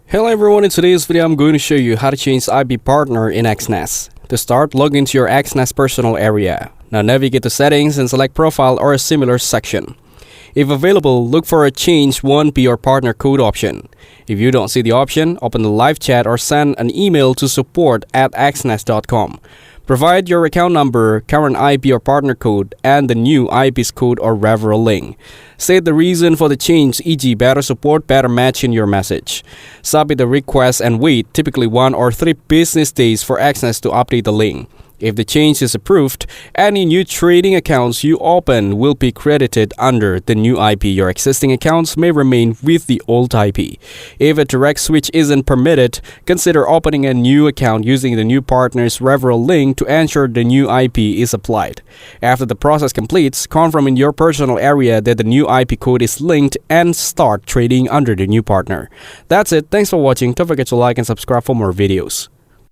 Hello everyone, in today's video I'm going to show you how to change IP partner in Exness. To start, log into your Exness personal area. Now navigate to settings and select profile or a similar section. If available, look for a change 1P or partner code option. If you don't see the option, open the live chat or send an email to support@exness.com. Provide your account number, current IP or partner code, and the new IP's code or referral link. State the reason for the change, e.g. better support, better match in your message. Submit the request and wait, typically 1 or 3 business days for Exness to update the link. If the change is approved, any new trading accounts you open will be credited under the new IP. Your existing accounts may remain with the old IP. If a direct switch isn't permitted, consider opening a new account using the new partner's referral link to ensure the new IP is applied. After the process completes, confirm in your personal area that the new IP code is linked and start trading under the new partner. That's it. Thanks for watching. Don't forget to like and subscribe for more videos.